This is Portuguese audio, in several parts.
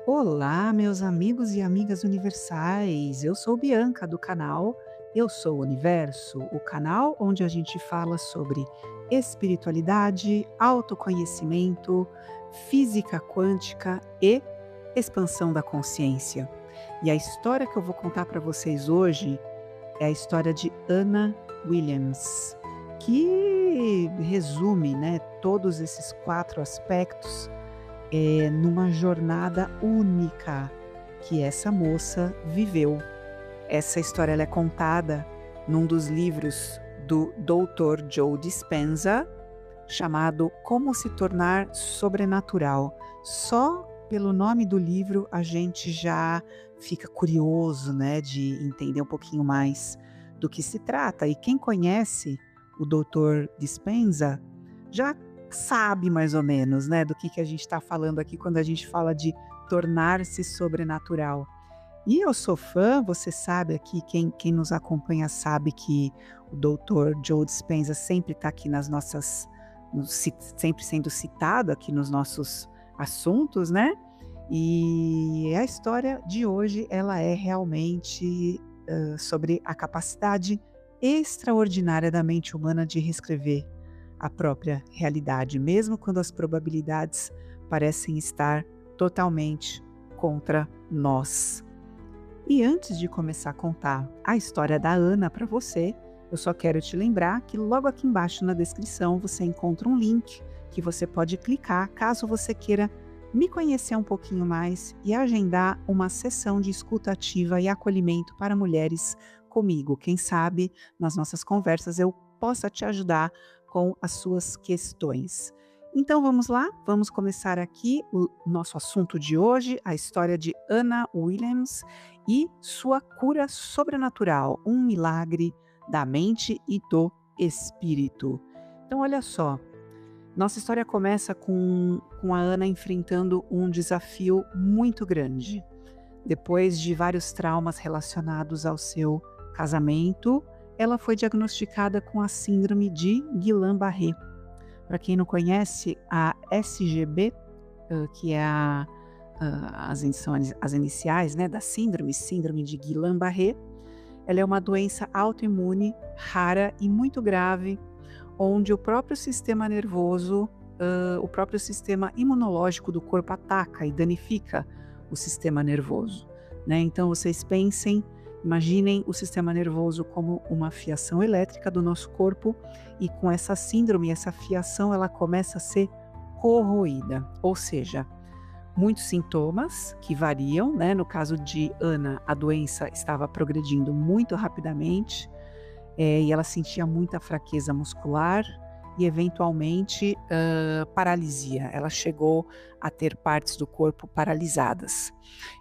Olá, meus amigos e amigas universais. Eu sou Bianca do canal Eu Sou o Universo, o canal onde a gente fala sobre espiritualidade, autoconhecimento, física quântica e expansão da consciência. E a história que eu vou contar para vocês hoje é a história de Anna Williams, que resume, né, todos esses quatro aspectos numa jornada única que essa moça viveu. Essa história ela é contada num dos livros do Dr. Joe Dispenza, chamado Como se tornar sobrenatural. Só pelo nome do livro a gente já fica curioso, né, de entender um pouquinho mais do que se trata. E quem conhece o Dr. Dispenza já sabe mais ou menos, né, do que a gente está falando aqui quando a gente fala de tornar-se sobrenatural. E eu sou fã, você sabe aqui, quem nos acompanha sabe que o Dr. Joe Dispenza sempre está aqui nas nossas, sempre sendo citado aqui nos nossos assuntos, né? E a história de hoje, ela é realmente sobre a capacidade extraordinária da mente humana de reescrever a própria realidade, mesmo quando as probabilidades parecem estar totalmente contra nós. E antes de começar a contar a história da Ana para você, eu só quero te lembrar que logo aqui embaixo na descrição você encontra um link que você pode clicar caso você queira me conhecer um pouquinho mais e agendar uma sessão de escuta ativa e acolhimento para mulheres comigo. Quem sabe nas nossas conversas eu possa te ajudar com as suas questões. Então vamos lá, vamos começar aqui o nosso assunto de hoje, a história de Anna Williams e sua cura sobrenatural, um milagre da mente e do espírito. Então olha só, nossa história começa com a Ana enfrentando um desafio muito grande. Depois de vários traumas relacionados ao seu casamento, ela foi diagnosticada com a síndrome de Guillain-Barré. Para quem não conhece, a SGB, que é são as iniciais, né, da síndrome de Guillain-Barré, ela é uma doença autoimune rara e muito grave, onde o próprio sistema nervoso, o próprio sistema imunológico do corpo ataca e danifica o sistema nervoso, né? Então vocês imaginem o sistema nervoso como uma fiação elétrica do nosso corpo e com essa síndrome, essa fiação, ela começa a ser corroída, ou seja, muitos sintomas que variam, né? No caso de Ana, a doença estava progredindo muito rapidamente, e ela sentia muita fraqueza muscular e eventualmente paralisia. Ela chegou a ter partes do corpo paralisadas.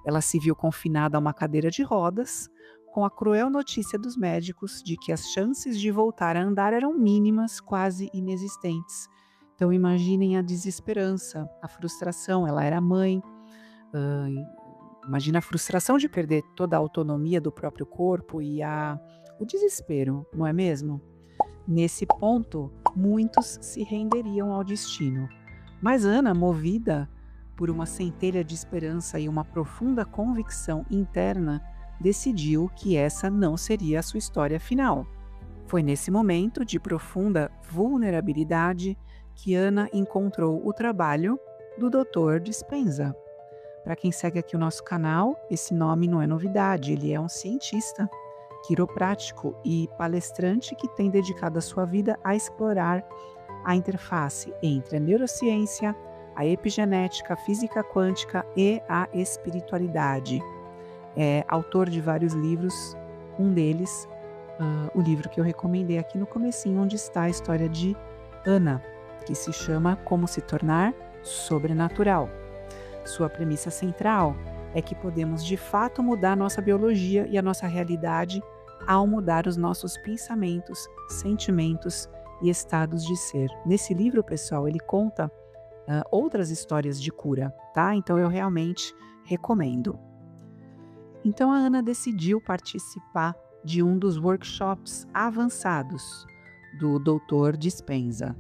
Ela se viu confinada a uma cadeira de rodas, com a cruel notícia dos médicos de que as chances de voltar a andar eram mínimas, quase inexistentes. Então imaginem a desesperança, a frustração. Ela era mãe, hã, imagina a frustração de perder toda a autonomia do próprio corpo e o desespero, não é mesmo? Nesse ponto, muitos se renderiam ao destino. Mas Ana, movida por uma centelha de esperança e uma profunda convicção interna, decidiu que essa não seria a sua história final. Foi nesse momento de profunda vulnerabilidade que Ana encontrou o trabalho do Dr. Dispenza. Para quem segue aqui o nosso canal, esse nome não é novidade, ele é um cientista, quiroprático e palestrante que tem dedicado a sua vida a explorar a interface entre a neurociência, a epigenética, a física quântica e a espiritualidade. É autor de vários livros, um deles, o livro que eu recomendei aqui no comecinho, onde está a história de Ana, que se chama Como se tornar sobrenatural. Sua premissa central é que podemos de fato mudar nossa biologia e a nossa realidade ao mudar os nossos pensamentos, sentimentos e estados de ser. Nesse livro, pessoal, ele conta outras histórias de cura, tá? Então eu realmente recomendo. Então a Ana decidiu participar de um dos workshops avançados do Dr. Dispenza.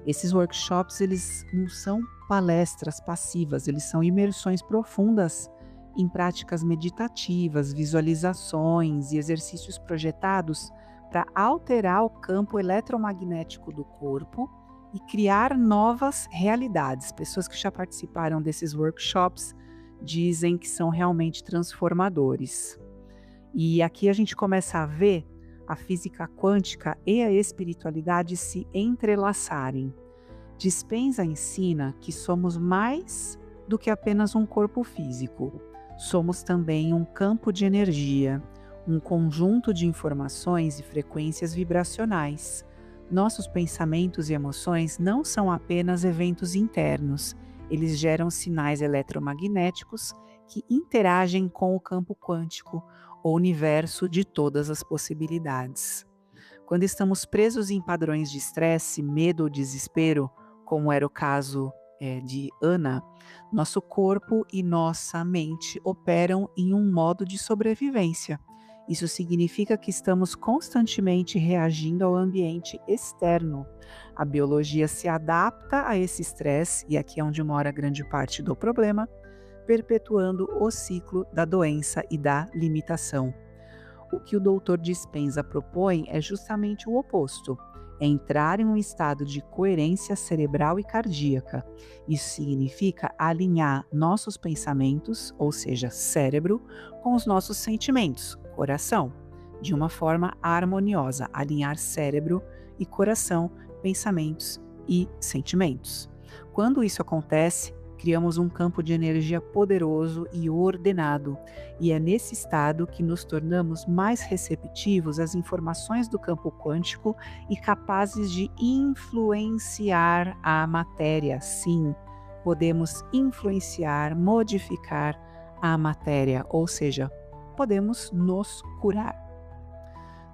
Esses workshops, eles não são palestras passivas, eles são imersões profundas em práticas meditativas, visualizações e exercícios projetados para alterar o campo eletromagnético do corpo e criar novas realidades. Pessoas que já participaram desses workshops dizem que são realmente transformadores. E aqui a gente começa a ver a física quântica e a espiritualidade se entrelaçarem. Dispenza ensina que somos mais do que apenas um corpo físico. Somos também um campo de energia, um conjunto de informações e frequências vibracionais. Nossos pensamentos e emoções não são apenas eventos internos, eles geram sinais eletromagnéticos que interagem com o campo quântico, o universo de todas as possibilidades. Quando estamos presos em padrões de estresse, medo ou desespero, como era o caso de Ana, nosso corpo e nossa mente operam em um modo de sobrevivência. Isso significa que estamos constantemente reagindo ao ambiente externo. A biologia se adapta a esse estresse, e aqui é onde mora grande parte do problema, perpetuando o ciclo da doença e da limitação. O que o Dr. Dispenza propõe é justamente o oposto. É entrar em um estado de coerência cerebral e cardíaca. Isso significa alinhar nossos pensamentos, ou seja, cérebro, com os nossos sentimentos, coração, de uma forma harmoniosa. Alinhar cérebro e coração, pensamentos e sentimentos. Quando isso acontece, criamos um campo de energia poderoso e ordenado, e é nesse estado que nos tornamos mais receptivos às informações do campo quântico e capazes de influenciar a matéria. Sim, podemos influenciar, modificar a matéria, ou seja, podemos nos curar.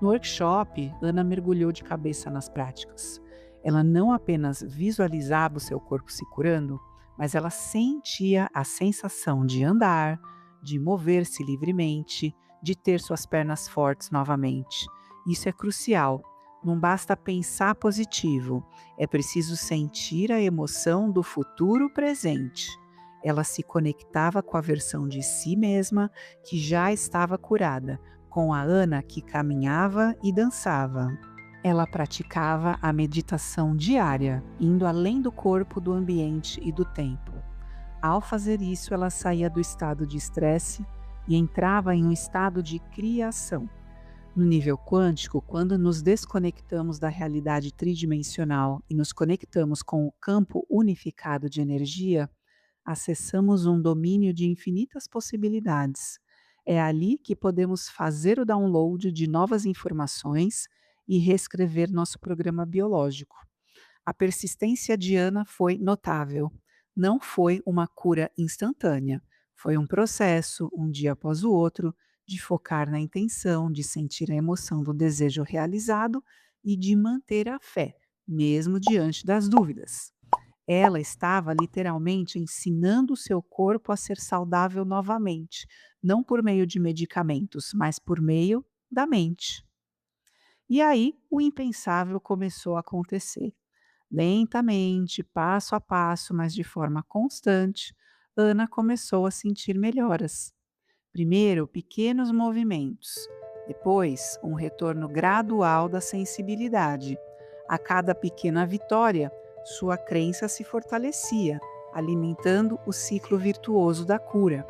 No workshop, Ana mergulhou de cabeça nas práticas. Ela não apenas visualizava o seu corpo se curando, mas ela sentia a sensação de andar, de mover-se livremente, de ter suas pernas fortes novamente. Isso é crucial. Não basta pensar positivo, é preciso sentir a emoção do futuro presente. Ela se conectava com a versão de si mesma que já estava curada, com a Ana que caminhava e dançava. Ela praticava a meditação diária, indo além do corpo, do ambiente e do tempo. Ao fazer isso, ela saía do estado de estresse e entrava em um estado de criação. No nível quântico, quando nos desconectamos da realidade tridimensional e nos conectamos com o campo unificado de energia, acessamos um domínio de infinitas possibilidades. É ali que podemos fazer o download de novas informações e reescrever nosso programa biológico. A persistência de Ana foi notável. Não foi uma cura instantânea. Foi um processo, um dia após o outro, de focar na intenção, de sentir a emoção do desejo realizado e de manter a fé, mesmo diante das dúvidas. Ela estava literalmente ensinando o seu corpo a ser saudável novamente, não por meio de medicamentos, mas por meio da mente. E aí o impensável começou a acontecer. Lentamente, passo a passo, mas de forma constante, Ana começou a sentir melhoras. Primeiro, pequenos movimentos, depois, um retorno gradual da sensibilidade. A cada pequena vitória, sua crença se fortalecia, alimentando o ciclo virtuoso da cura.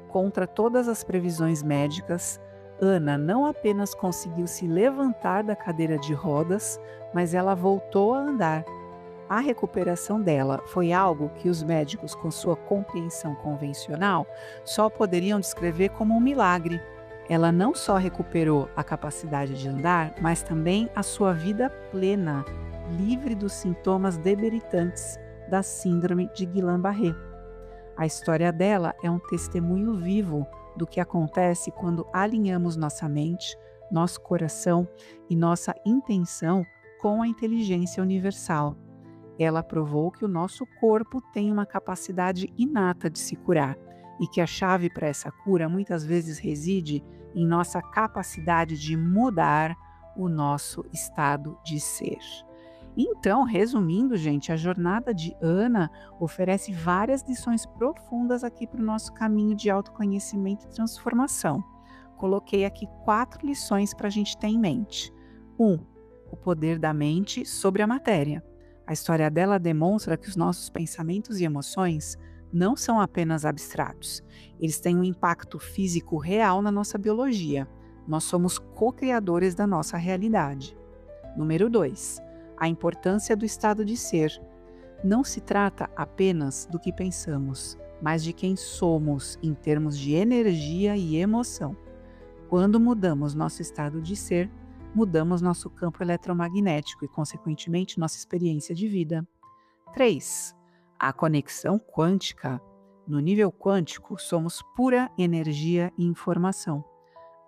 Contra todas as previsões médicas, Ana não apenas conseguiu se levantar da cadeira de rodas, mas ela voltou a andar. A recuperação dela foi algo que os médicos, com sua compreensão convencional, só poderiam descrever como um milagre. Ela não só recuperou a capacidade de andar, mas também a sua vida plena, livre dos sintomas debilitantes da síndrome de Guillain-Barré. A história dela é um testemunho vivo do que acontece quando alinhamos nossa mente, nosso coração e nossa intenção com a inteligência universal. Ela provou que o nosso corpo tem uma capacidade inata de se curar e que a chave para essa cura muitas vezes reside em nossa capacidade de mudar o nosso estado de ser. Então, resumindo, gente, a jornada de Ana oferece várias lições profundas aqui para o nosso caminho de autoconhecimento e transformação. Coloquei aqui 4 lições para a gente ter em mente. 1. O poder da mente sobre a matéria. A história dela demonstra que os nossos pensamentos e emoções não são apenas abstratos. Eles têm um impacto físico real na nossa biologia. Nós somos co-criadores da nossa realidade. Número 2. A importância do estado de ser. Não se trata apenas do que pensamos, mas de quem somos em termos de energia e emoção. Quando mudamos nosso estado de ser, mudamos nosso campo eletromagnético e, consequentemente, nossa experiência de vida. 3. A conexão quântica. No nível quântico, somos pura energia e informação.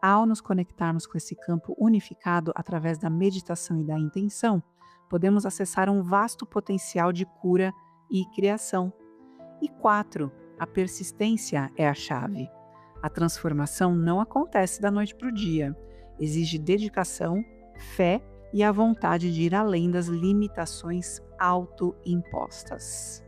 Ao nos conectarmos com esse campo unificado através da meditação e da intenção, podemos acessar um vasto potencial de cura e criação. E 4. A persistência é a chave. A transformação não acontece da noite para o dia. Exige dedicação, fé e a vontade de ir além das limitações autoimpostas.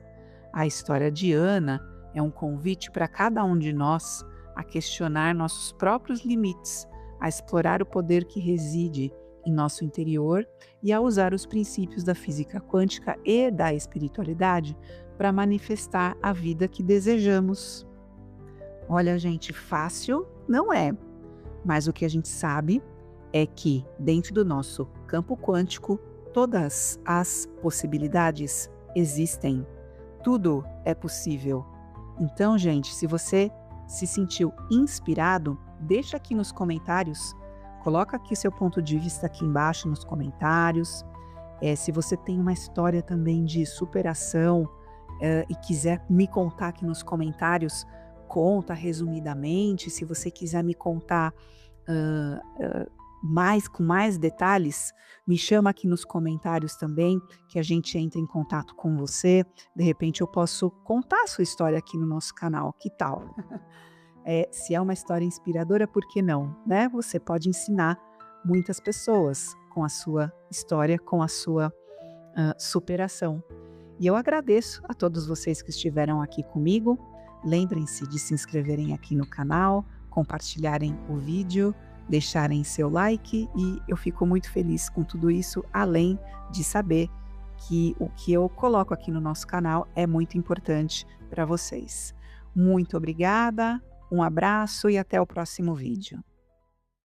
A história de Ana é um convite para cada um de nós a questionar nossos próprios limites, a explorar o poder que reside em nosso interior e a usar os princípios da física quântica e da espiritualidade para manifestar a vida que desejamos. Olha, gente, fácil não é, mas o que a gente sabe é que dentro do nosso campo quântico todas as possibilidades existem. Tudo é possível. Então, gente, se você se sentiu inspirado, deixa aqui nos comentários, coloca aqui seu ponto de vista aqui embaixo nos comentários. Se você tem uma história também de superação e quiser me contar aqui nos comentários, conta resumidamente. Se você quiser me contar com mais detalhes, me chama aqui nos comentários também, que a gente entra em contato com você. De repente eu posso contar a sua história aqui no nosso canal, que tal? Se é uma história inspiradora, por que não, né? Você pode ensinar muitas pessoas com a sua história, com a sua superação. E eu agradeço a todos vocês que estiveram aqui comigo. Lembrem-se de se inscreverem aqui no canal, compartilharem o vídeo, deixarem seu like, e eu fico muito feliz com tudo isso, além de saber que o que eu coloco aqui no nosso canal é muito importante para vocês. Muito obrigada, um abraço e até o próximo vídeo.